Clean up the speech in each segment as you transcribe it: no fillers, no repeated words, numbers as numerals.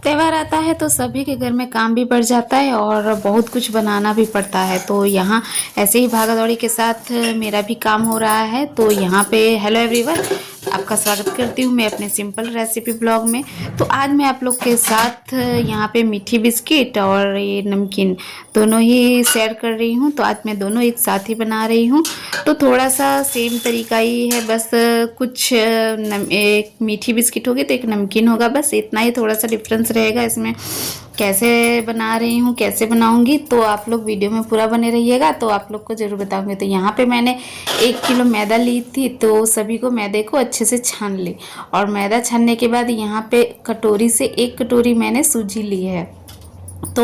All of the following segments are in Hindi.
त्योहार आता है तो सभी के घर में काम भी बढ़ जाता है और बहुत कुछ बनाना भी पड़ता है। तो यहाँ ऐसे ही भागा दौड़ी के साथ मेरा भी काम हो रहा है। तो यहाँ पे हेलो एवरीवन, आपका स्वागत करती हूँ मैं अपने सिंपल रेसिपी ब्लॉग में। तो आज मैं आप लोग के साथ यहाँ पे मीठी बिस्किट और ये नमकीन दोनों ही शेयर कर रही हूँ। तो आज मैं दोनों एक साथ ही बना रही हूँ। तो थोड़ा सा सेम तरीका ही है, बस कुछ एक मीठी बिस्किट होगी तो एक नमकीन होगा, बस इतना ही थोड़ा सा डिफरेंस रहेगा इसमें। कैसे बना रही हूँ, कैसे बनाऊंगी, तो आप लोग वीडियो में पूरा बने रहिएगा तो आप लोग को ज़रूर बताऊंगी। तो यहाँ पे मैंने 1 किलो मैदा ली थी, तो सभी को मैदे को अच्छे से छान ली और मैदा छानने के बाद यहाँ पे कटोरी से 1 कटोरी मैंने सूजी ली है। तो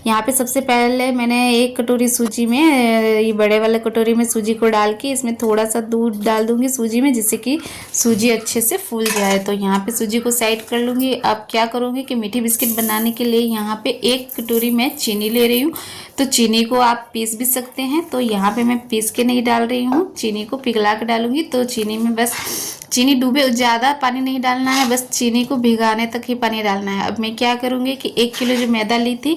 यहाँ पे सबसे पहले मैंने 1 कटोरी सूजी में ये बड़े वाले कटोरी में सूजी को डाल के इसमें थोड़ा सा दूध डाल दूंगी सूजी में, जिससे कि सूजी अच्छे से फूल जाए। तो यहाँ पे सूजी को साइड कर लूँगी। अब क्या करूँगी कि मीठी बिस्किट बनाने के लिए यहाँ पे 1 कटोरी मैं चीनी ले रही हूँ। तो चीनी को आप पीस भी सकते हैं, तो यहाँ पे मैं पीस के नहीं डाल रही हूँ, चीनी को पिघला के डालूंगी। तो चीनी में बस चीनी डूबे, ज़्यादा पानी नहीं डालना है, बस चीनी को भिगाने तक ही पानी डालना है। अब मैं क्या करूँगी कि 1 किलो जो मैदा ली थी,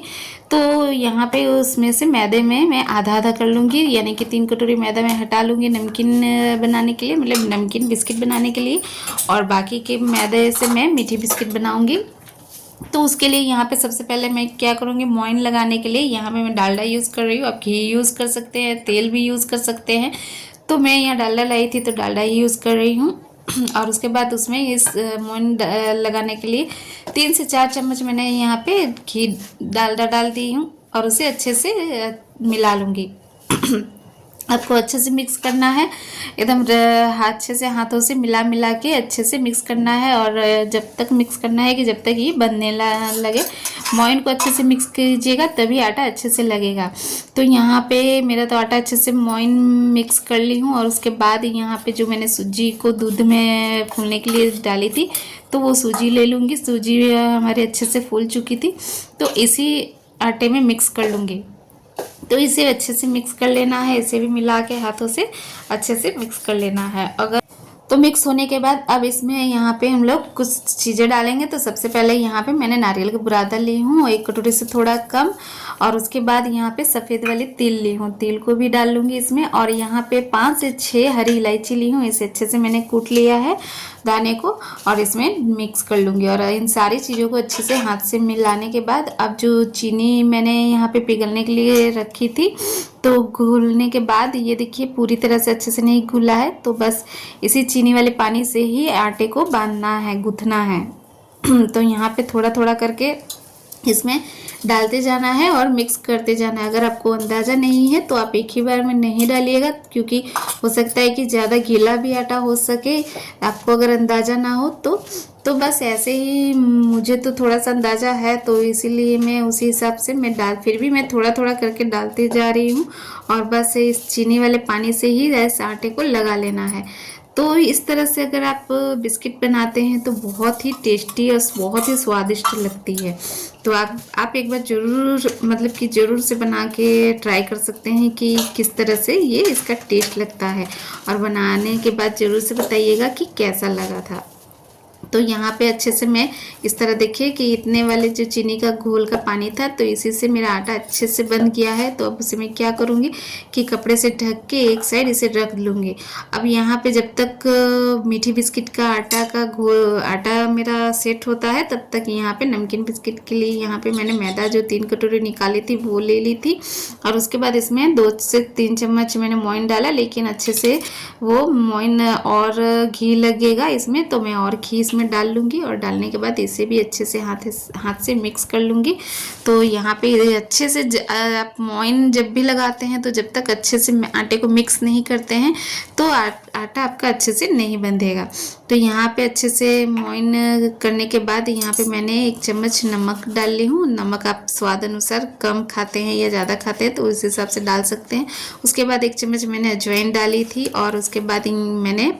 तो यहाँ पे उसमें से मैदे में मैं आधा आधा कर लूँगी, यानी कि 3 कटोरी मैदा मैं हटा लूँगी नमकीन बनाने के लिए, मतलब नमकीन बिस्किट बनाने के लिए, और बाकी के मैदे से मैं मीठी बिस्किट बनाऊँगी। तो उसके लिए यहाँ पे सबसे पहले मैं क्या करूँगी, मोइन लगाने के लिए यहाँ पे मैं डालडा यूज़ कर रही हूँ। आप घी यूज़ कर सकते हैं, तेल भी यूज़ कर सकते हैं। तो मैं यहाँ डालडा लाई थी तो डालडा ही यूज़ कर रही हूँ। और उसके बाद उसमें इस मोइन लगाने के लिए 3 से 4 चम्मच मैंने यहाँ पे घी डालडा डाल दी हूँ और उसे अच्छे से मिला लूँगी। आपको अच्छे से मिक्स करना है, एकदम अच्छे से हाथों से मिला के अच्छे से मिक्स करना है। और जब तक मिक्स करना है कि जब तक ये बनने लगे। मोइन को अच्छे से मिक्स कीजिएगा तभी आटा अच्छे से लगेगा। तो यहाँ पे मेरा तो आटा अच्छे से मोइन मिक्स कर ली हूँ। और उसके बाद यहाँ पे जो मैंने सूजी को दूध में फूलने के लिए डाली थी, तो वो सूजी ले लूँगी। सूजी हमारी अच्छे से फूल चुकी थी, तो इसी आटे में मिक्स कर लूँगी। तो इसे अच्छे से मिक्स कर लेना है, इसे भी मिला के हाथों से अच्छे से मिक्स कर लेना है। अगर तो मिक्स होने के बाद अब इसमें यहाँ पे हम लोग कुछ चीज़ें डालेंगे। तो सबसे पहले यहाँ पे मैंने नारियल का बुरादा ली हूँ 1 कटोरी से थोड़ा कम, और उसके बाद यहाँ पे सफ़ेद वाली तिल ली हूँ, तिल को भी डाल लूँगी इसमें। और यहाँ पे 5 से 6 हरी इलायची ली हूँ, इसे अच्छे से मैंने कूट लिया है दाने को, और इसमें मिक्स कर लूँगी। और इन सारी चीज़ों को अच्छे से हाथ से मिलाने के बाद अब जो चीनी मैंने यहाँ पे पिघलने के लिए रखी थी, तो घुलने के बाद ये देखिए पूरी तरह से अच्छे से नहीं घुला है। तो बस इसी चीनी वाले पानी से ही आटे को बांधना है, गूँथना है। तो यहाँ पे थोड़ा थोड़ा करके इसमें डालते जाना है और मिक्स करते जाना है। अगर आपको अंदाज़ा नहीं है तो आप एक ही बार में नहीं डालिएगा, क्योंकि हो सकता है कि ज़्यादा गीला भी आटा हो सके। आपको अगर अंदाज़ा ना हो तो बस ऐसे ही, मुझे तो थोड़ा सा अंदाज़ा है तो इसीलिए मैं उसी हिसाब से मैं फिर भी मैं थोड़ा थोड़ा करके डालती जा रही हूँ। और बस इस चीनी वाले पानी से ही इस आटे को लगा लेना है। तो इस तरह से अगर आप बिस्किट बनाते हैं तो बहुत ही टेस्टी और बहुत ही स्वादिष्ट लगती है। तो आप एक बार ज़रूर, मतलब कि ज़रूर से बना के ट्राई कर सकते हैं कि किस तरह से ये इसका टेस्ट लगता है। और बनाने के बाद ज़रूर से बताइएगा कि कैसा लगा था। तो यहाँ पे अच्छे से मैं इस तरह देखिए कि इतने वाले जो चीनी का घोल का पानी था, तो इसी से मेरा आटा अच्छे से बन गया है। तो अब उसे मैं क्या करूँगी कि कपड़े से ढक के एक साइड इसे रख लूँगी। अब यहाँ पे जब तक मीठी बिस्किट का आटा मेरा सेट होता है, तब तक यहाँ पे नमकीन बिस्किट के लिए यहाँ पे मैंने मैदा जो 3 कटोरी निकाली थी वो ले ली थी। और उसके बाद इसमें 2 से 3 चम्मच मैंने मोइन डाला, लेकिन अच्छे से वो मोइन और घी लगेगा इसमें, तो मैं और घी इसमें डाल लूँगी। और डालने के बाद इसे भी अच्छे से हाथ से मिक्स कर लूँगी। तो यहाँ पे अच्छे से आप मोइन जब भी लगाते हैं तो जब तक अच्छे से आटे को मिक्स नहीं करते हैं तो आटा आपका अच्छे से नहीं बंधेगा। तो यहाँ पे अच्छे से मोइन करने के बाद यहाँ पे मैंने 1 चम्मच नमक डाल ली हूँ। नमक आप स्वाद अनुसार कम खाते हैं या ज़्यादा खाते हैं तो उस हिसाब से डाल सकते हैं। उसके बाद 1 चम्मच मैंने अजवाइन डाली थी, और उसके बाद मैंने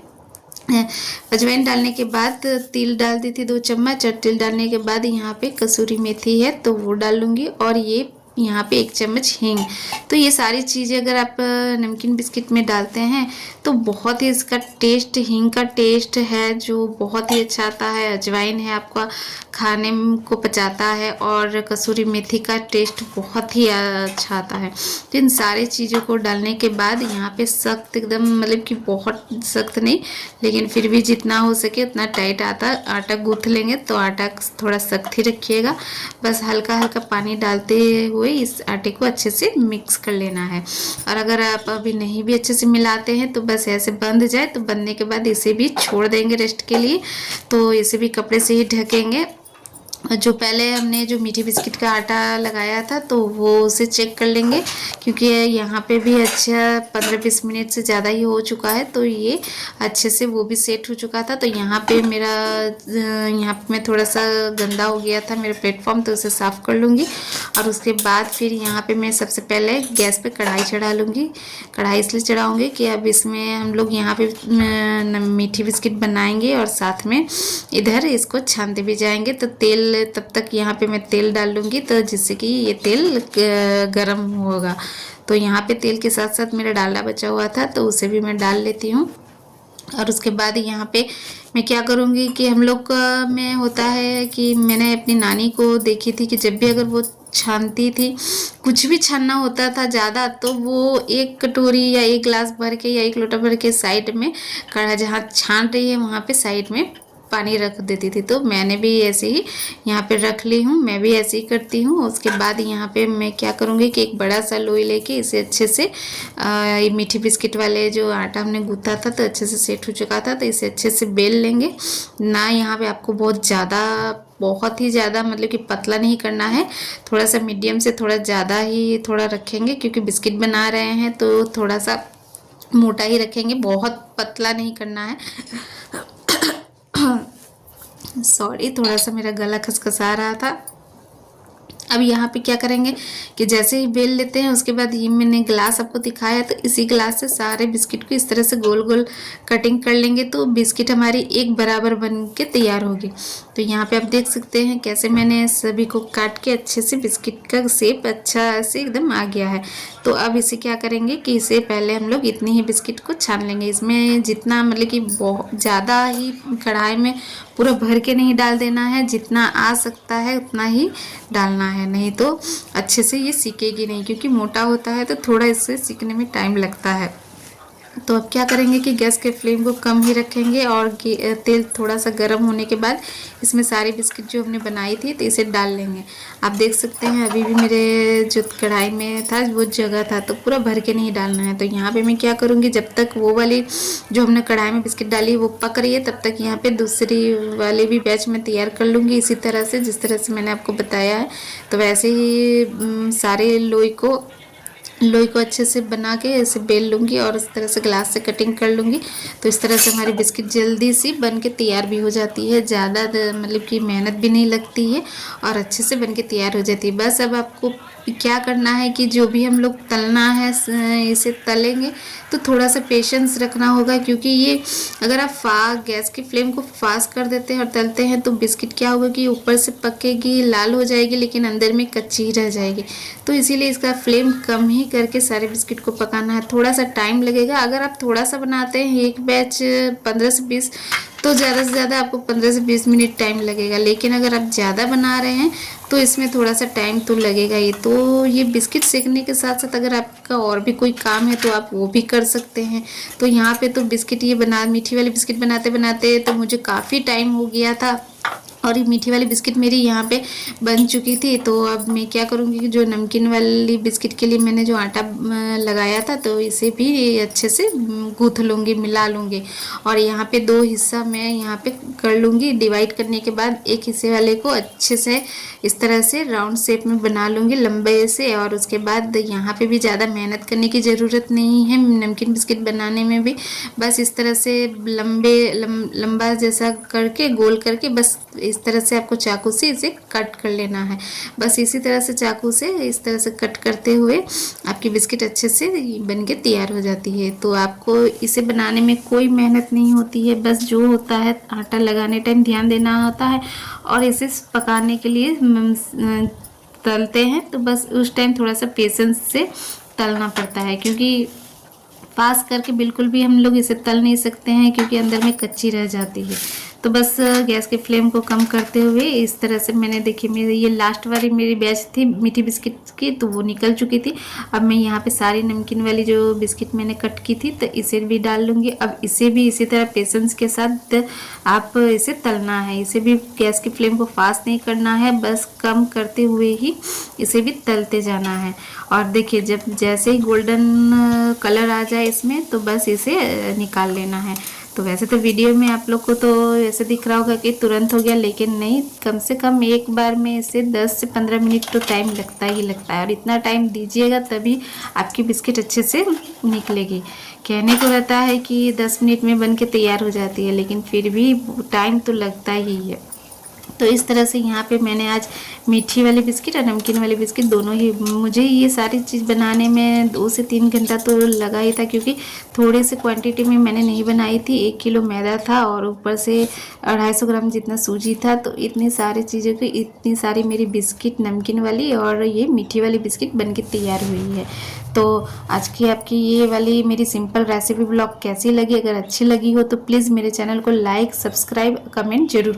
अजवाइन डालने के बाद तिल डाल दी थी 2 चम्मच, और तिल डालने के बाद यहाँ पे कसूरी मेथी है तो वो डाल लूँगी। और ये यहाँ पे 1 चम्मच हींग। तो ये सारी चीज़ें अगर आप नमकीन बिस्किट में डालते हैं तो बहुत ही इसका टेस्ट, हींग का टेस्ट है जो बहुत ही अच्छा आता है। अजवाइन है, आपका खाने को पचाता है, और कसूरी मेथी का टेस्ट बहुत ही अच्छा आता है। तो इन सारी चीज़ों को डालने के बाद यहाँ पे सख्त एकदम, मतलब कि बहुत सख्त नहीं, लेकिन फिर भी जितना हो सके उतना टाइट आटा गूँथ लेंगे। तो आटा थोड़ा सख्त ही रखिएगा, बस हल्का हल्का पानी डालते हुए इस आटे को अच्छे से मिक्स कर लेना है। और अगर आप अभी नहीं भी अच्छे से मिलाते हैं तो बस ऐसे बंध जाए, तो बनने के बाद इसे भी छोड़ देंगे रेस्ट के लिए। तो इसे भी कपड़े से ही ढकेंगे। जो पहले हमने जो मीठी बिस्किट का आटा लगाया था तो वो उसे चेक कर लेंगे, क्योंकि यहाँ पे भी अच्छा 15-20 मिनट से ज़्यादा ही हो चुका है। तो ये अच्छे से वो भी सेट हो चुका था। तो यहाँ पे मेरा यहाँ पे मैं थोड़ा सा गंदा हो गया था मेरा प्लेटफॉर्म, तो उसे साफ़ कर लूँगी। और उसके बाद फिर यहाँ पे मैं सबसे पहले गैस पे कढ़ाई चढ़ा लूँगी। कढ़ाई इसलिए चढ़ाऊँगी कि अब इसमें हम लोग यहाँ पे मीठी बिस्किट बनाएंगे और साथ में इधर इसको छानते भी जाएंगे। तो तेल, तब तक यहाँ पे मैं तेल डाल लूँगी, तो जिससे कि ये तेल गरम होगा। तो यहाँ पे तेल के साथ साथ मेरा डालडा बचा हुआ था, तो उसे भी मैं डाल लेती हूँ। और उसके बाद यहाँ पे मैं क्या करूँगी कि हम लोग में होता है कि मैंने अपनी नानी को देखी थी कि जब भी अगर वो छानती थी, कुछ भी छानना होता था ज़्यादा, तो वो एक कटोरी या एक गिलास भर के या एक लोटा भर के साइड में, कढ़ा जहाँ छान रही है वहाँ पे साइड में पानी रख देती थी। तो मैंने भी ऐसे ही यहाँ पे रख ली हूँ, मैं भी ऐसे ही करती हूँ। उसके बाद यहाँ पे मैं क्या करूँगी कि एक बड़ा सा लोई लेके इसे अच्छे से ये मीठी बिस्किट वाले जो आटा हमने गूँथा था तो अच्छे से सेट हो चुका था, तो इसे अच्छे से बेल लेंगे ना। यहाँ पे आपको बहुत ही ज़्यादा मतलब कि पतला नहीं करना है, थोड़ा सा मीडियम से थोड़ा ज़्यादा ही थोड़ा रखेंगे, क्योंकि बिस्किट बना रहे हैं तो थोड़ा सा मोटा ही रखेंगे, बहुत पतला नहीं करना है। सॉरी, थोड़ा सा मेरा गला खसखसा रहा था। अब यहाँ पे क्या करेंगे कि जैसे ही बेल लेते हैं, उसके बाद ये मैंने ग्लास आपको दिखाया, तो इसी ग्लास से सारे बिस्किट को इस तरह से गोल गोल कटिंग कर लेंगे, तो बिस्किट हमारी एक बराबर बन के तैयार होगी। तो यहाँ पे आप देख सकते हैं कैसे मैंने सभी को काट के अच्छे से बिस्किट का शेप अच्छा से एकदम आ गया है। तो अब इसे क्या करेंगे कि इसे पहले हम लोग इतनी ही बिस्किट को छान लेंगे। इसमें जितना मतलब कि बहुत ज़्यादा ही कढ़ाई में पूरा भर के नहीं डाल देना है, जितना आ सकता है उतना ही डालना है, नहीं तो अच्छे से ये सीखेगी नहीं, क्योंकि मोटा होता है तो थोड़ा इससे सीखने में टाइम लगता है। तो अब क्या करेंगे कि गैस के फ्लेम को कम ही रखेंगे, और तेल थोड़ा सा गर्म होने के बाद इसमें सारी बिस्किट जो हमने बनाई थी तो इसे डाल लेंगे। आप देख सकते हैं अभी भी मेरे जो कढ़ाई में था वो जगह था, तो पूरा भर के नहीं डालना है। तो यहाँ पे मैं क्या करूँगी, जब तक वो वाली जो हमने कढ़ाई में बिस्किट डाली वो पक रही है, तब तक यहाँ पे दूसरी वाली भी बैच में तैयार कर लूँगी, इसी तरह से जिस तरह से मैंने आपको बताया है। तो वैसे ही सारे लोई को अच्छे से बना के ऐसे बेल लूँगी और इस तरह से ग्लास से कटिंग कर लूँगी। तो इस तरह से हमारी बिस्किट जल्दी सी बन के तैयार भी हो जाती है, ज़्यादा मतलब कि मेहनत भी नहीं लगती है और अच्छे से बन के तैयार हो जाती है। बस अब आपको क्या करना है कि जो भी हम लोग तलना है इसे तलेंगे तो थोड़ा सा पेशेंस रखना होगा, क्योंकि ये अगर आप गैस की फ्लेम को फास्ट कर देते हैं और तलते हैं तो बिस्किट क्या होगा कि ऊपर से पकेगी, लाल हो जाएगी, लेकिन अंदर में कच्ची ही रह जाएगी। तो इसीलिए इसका फ्लेम कम ही करके सारे बिस्किट को पकाना है, थोड़ा सा टाइम लगेगा। अगर आप थोड़ा सा बनाते हैं, एक बैच 15 से 20, तो ज़्यादा से ज़्यादा आपको 15 से 20 मिनट टाइम लगेगा, लेकिन अगर आप ज़्यादा बना रहे हैं तो इसमें थोड़ा सा टाइम तो लगेगा ही। तो ये बिस्किट सेकने के साथ साथ अगर आपका और भी कोई काम है तो आप वो भी कर सकते हैं। तो यहाँ पे तो बिस्किट मीठी वाली बिस्किट बनाते बनाते तो मुझे काफ़ी टाइम हो गया था और ये मीठी वाली बिस्किट मेरी यहाँ पे बन चुकी थी। तो अब मैं क्या करूँगी कि जो नमकीन वाली बिस्किट के लिए मैंने जो आटा लगाया था तो इसे भी अच्छे से गूँथ लूँगी, मिला लूँगी। और यहाँ पे 2 हिस्सा मैं यहाँ पे कर लूँगी। डिवाइड करने के बाद एक हिस्से वाले को अच्छे से इस तरह से राउंड शेप में बना लूँगी लंबे से। और उसके बाद यहाँ पे भी ज़्यादा मेहनत करने की ज़रूरत नहीं है नमकीन बिस्किट बनाने में भी, बस इस तरह से लंबा जैसा करके गोल करके बस इस तरह से आपको चाकू से इसे कट कर लेना है। बस इसी तरह से चाकू से इस तरह से कट करते हुए आपकी बिस्किट अच्छे से बन के तैयार हो जाती है। तो आपको इसे बनाने में कोई मेहनत नहीं होती है, बस जो होता है आटा लगाने टाइम ध्यान देना होता है और इसे पकाने के लिए तलते हैं तो बस उस टाइम थोड़ा सा पेशेंस से तलना पड़ता है, क्योंकि पास करके बिल्कुल भी हम लोग इसे तल नहीं सकते हैं क्योंकि अंदर में कच्ची रह जाती है। तो बस गैस के फ्लेम को कम करते हुए इस तरह से मैंने, देखिए मेरी ये लास्ट वाली मेरी बैच थी मीठी बिस्किट की, तो वो निकल चुकी थी। अब मैं यहाँ पे सारी नमकीन वाली जो बिस्किट मैंने कट की थी तो इसे भी डाल लूँगी। अब इसे भी इसी तरह पेशेंस के साथ आप इसे तलना है। इसे भी गैस की फ्लेम को फास्ट नहीं करना है, बस कम करते हुए ही इसे भी तलते जाना है। और देखिए जब जैसे ही गोल्डन कलर आ जाए इसमें तो बस इसे निकाल लेना है। तो वैसे तो वीडियो में आप लोग को तो ऐसे दिख रहा होगा कि तुरंत हो गया, लेकिन नहीं, कम से कम एक बार में इसे 10 से 15 मिनट तो टाइम लगता ही लगता है। और इतना टाइम दीजिएगा तभी आपकी बिस्किट अच्छे से निकलेगी। कहने को रहता है कि 10 मिनट में बन के तैयार हो जाती है, लेकिन फिर भी टाइम तो लगता ही है। तो इस तरह से यहाँ पे मैंने आज मीठी वाली बिस्किट और नमकीन वाली बिस्किट दोनों ही, मुझे ये सारी चीज़ बनाने में 2 से 3 घंटा तो लगा ही था, क्योंकि थोड़े से क्वांटिटी में मैंने नहीं बनाई थी। 1 किलो मैदा था और ऊपर से 250 ग्राम जितना सूजी था। तो इतनी सारी चीज़ों की इतनी सारी मेरी बिस्किट नमकीन वाली और ये मीठी वाली बिस्किट बन के तैयार हुई है। तो आज की आपकी ये वाली मेरी सिंपल रेसिपी ब्लॉग कैसी लगी? अगर अच्छी लगी हो तो प्लीज़ मेरे चैनल को लाइक, सब्सक्राइब, कमेंट जरूर